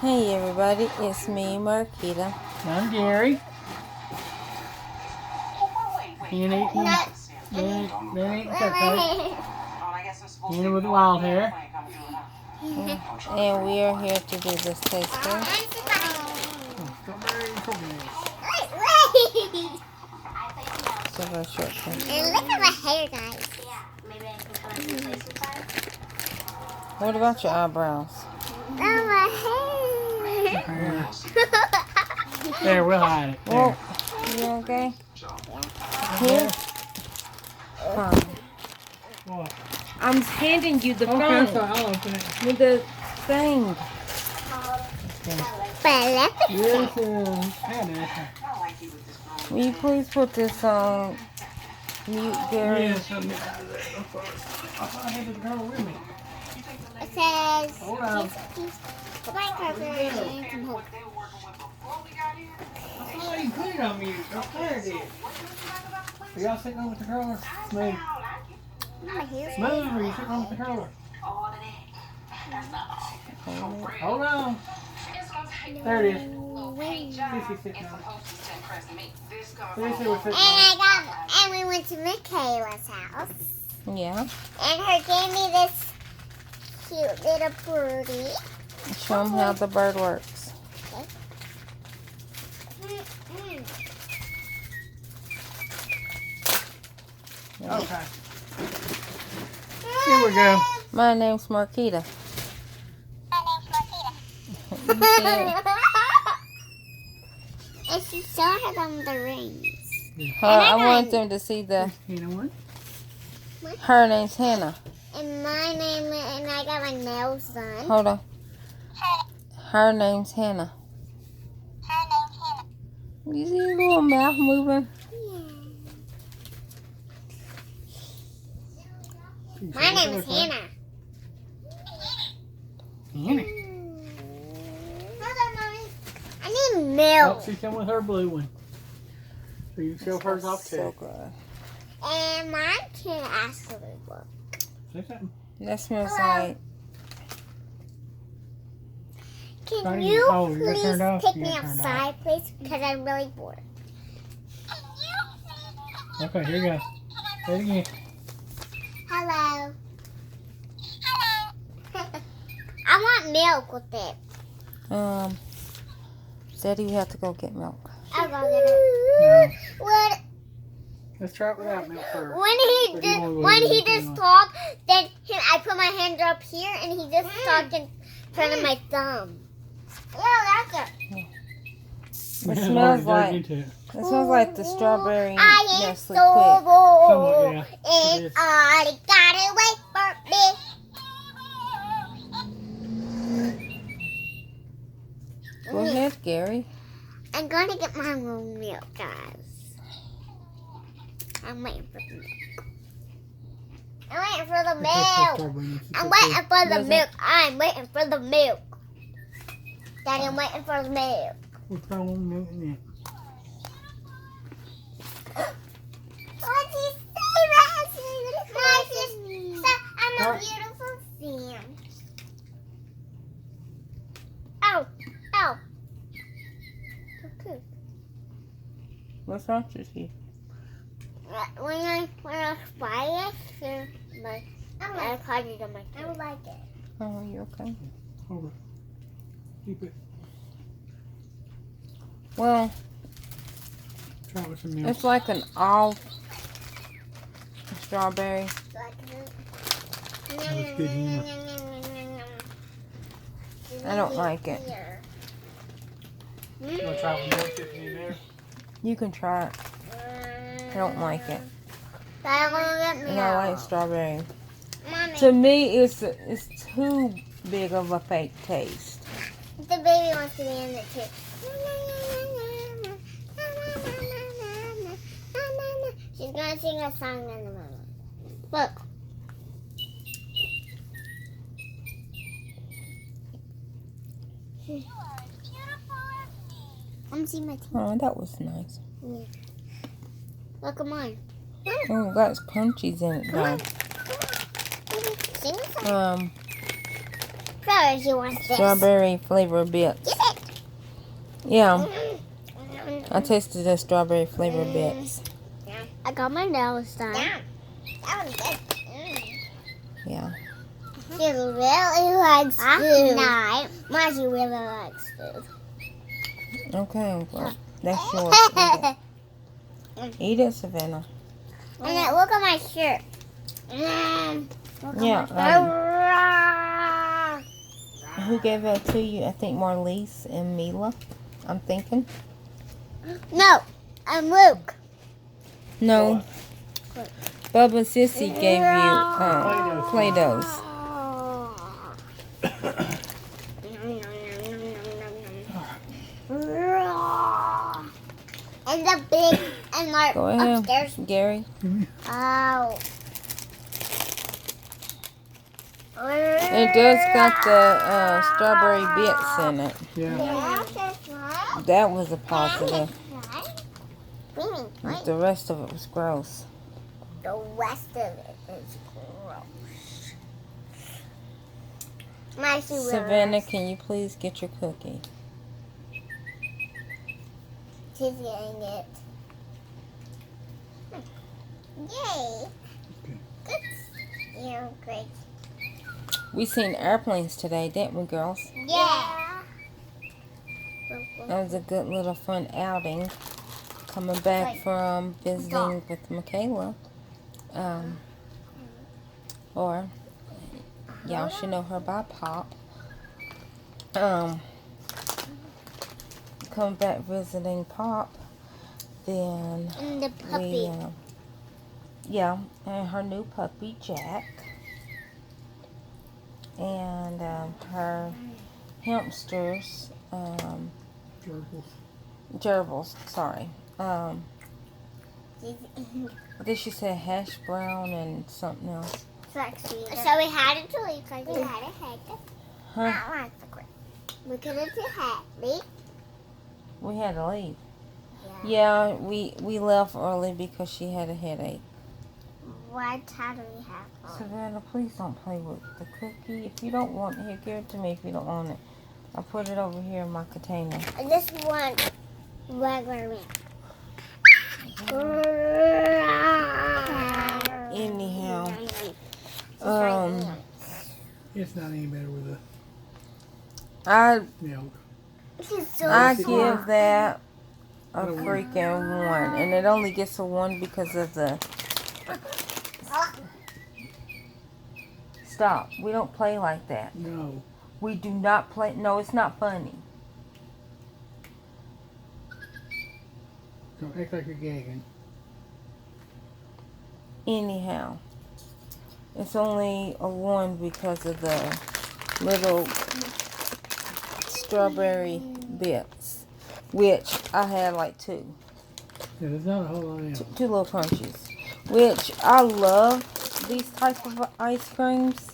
Hey everybody, it's me, Marquita. I'm Gary. He ain't eating them. They ain't cupcakes. Hannah with the wild hair. And we are here to do this taste test. Strawberry cookies. So shortcake. And look at my hair, guys. What about your eyebrows? Oh, my hair. There, we'll hide it. There. Whoa, you okay? Here? Fine. What? I'm handing you the Okay, phone so I'll open it. with the thing. This is Hannah. Will you please put this on mute, Gary? Yes, I'll get out of there. I thought I had the girl with me. It says, Hold on. Oh, you put it on mute. Oh, there it is. Are y'all sitting on the controller? Smooth. Smooth, are you sitting on the controller? Hold on. There it is. Sissy's sitting on it. Sissy was sitting on it. And we went to Michaela's house. Yeah. And her gave me this cute little birdie. Show them how the bird works. Okay. Here we go. My name's Marquita. And she saw her on the rings. I want them to see the. You know what? Her name's Hannah. And my name, and I got my nails done. Hold on. Her name's Hannah. You see your little mouth moving? My name is Hannah. Hannah. Hold on, Mommy. I need Oh, milk. she's coming with her blue one. So you show hers off So too. good. And mine can actually work. Say something. That smells like. Can Starting- you oh, you're please turned off? take Yeah, me turned off. outside, please? Because I'm really bored. Okay, here you go. Say it again. Hello. I want milk with it. Said you have to go get milk. I'll go get it. No. What? Let's try it without milk first. When he just talked, then I put my hand up here and he just talked in front of my thumb. Yeah, that's it. It smells like. Into it. It smells like the strawberry I am Nestle so Quick. bored. Somewhat, yeah. It And is. all gotta wait for me. Go ahead, Gary. I'm going to get my own milk, guys. I'm waiting for the milk. I'm waiting for the milk. I'm waiting for the milk. I'm waiting for the milk. Daddy, I'm waiting for the milk. We'll throw one milk in there. What's his favorite? My sister. I'm a beautiful Sam. Ow. Ow. Okay. What's wrong with you? When I buy it, I called it on my I don't like it. Oh, you okay? Hold it. Keep it. Well, Try it with some milk. it's like an all strawberry. That was good humor. I don't like it. You want to try it with milk dipping in there? You can try it. I don't like it. I want to get And I like strawberry. Mommy, To me, it's too big of a fake taste. the baby wants to be in it too. She's gonna sing a song in a moment. Look. I'm seeing my teeth. Oh, that was nice. Look at mine. Oh, got crunchies in it Come on. now. Sing a song. Try No, she wants this. Strawberry flavored bits. Get it. Yeah, I tasted the strawberry flavored bits. I got my nails done. That was good. Yeah. She really likes food. No, Margie really likes food. Okay, well, that's yours. Okay. Eat it, Savannah. And then look at my shirt. Yeah. Who gave that to you? I think Marlise and Mila. I'm thinking. No, I'm Luke. No. Bubba and Sissy gave you Play-Dohs. And the big and our Go ahead, upstairs. Gary. Oh. It does got the strawberry bits in it. Yeah. That was a positive. What? The rest of it was gross. The rest of it is gross. Savannah, can you please get your cookie? She's getting it. Yay. Good. You're great. We seen airplanes today, didn't we, girls? Yeah. That was a good little fun outing. Coming back from visiting with Michaela. Or y'all should know her by Pop. Come back visiting Pop. Then And the puppy. yeah, and her new puppy Jack. And her hamsters, gerbils, sorry. What did she say? Hash brown and something else. So we had it to leave because we had a head. Huh? We couldn't leave. We had to leave. Yeah, we left early because she had a headache. What time do we have? Savannah, please don't play with the cookie. If you don't want it, here, give it to me if you don't want it. I'll put it over here in my container. I just want regular milk. Anyhow, It's not any better with I milk. give that a freaking 1, and it only gets a 1 because of the. Stop. We don't play like that. No. We do not play. No, it's not funny. Don't act like you're gagging. Anyhow, it's only a 1 because of the little strawberry bits, which I had like 2. Yeah, there's not a whole lot else. 2 little crunchies, which I love these type of ice creams.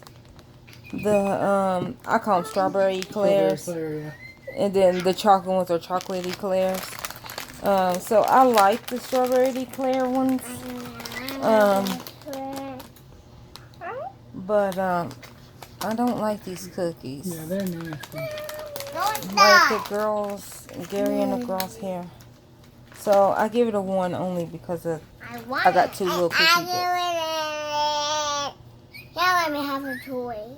The I call them strawberry eclairs, and then the chocolate ones are chocolate eclairs. So I like the strawberry eclair ones. But I don't like these cookies. Yeah, they're nasty. Like the girls, Gary and the girls here. So I give it a 1 only because of I got 2 little cookie bits. Now let me have a toy.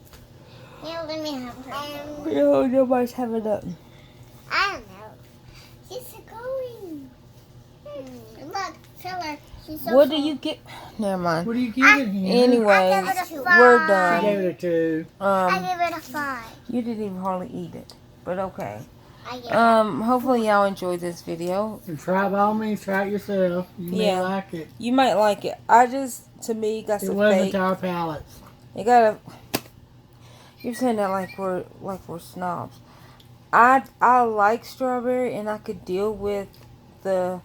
Now let me have her. No, nobody's having nothing. I don't know. She's going. Look, tell her. She's so What do you get? Never mind. What do you give it here? Anyways, we're I done. gave it a 2. I give it a 5. You didn't even hardly eat it, but okay. I give it Hopefully y'all enjoyed this video. And try by all means, try it yourself. You may like it. You might like it. I just, to me, got It some wasn't fake. to our palates. You gotta. You're saying that like we're snobs. I like strawberry and I could deal with the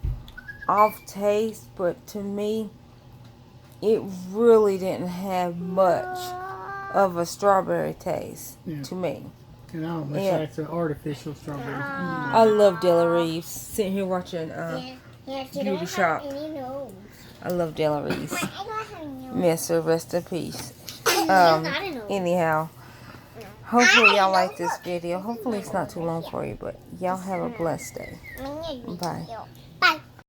off taste, but to me, it really didn't have much of a strawberry taste to me. And I don't know, it's an artificial strawberry. I love Della Reeves. Sitting here watching Beauty Shop. I love Della Reeves. Miss her, rest in peace. Anyhow, Hopefully y'all like this video. Hopefully it's not too long for you, but y'all have a blessed day. Bye.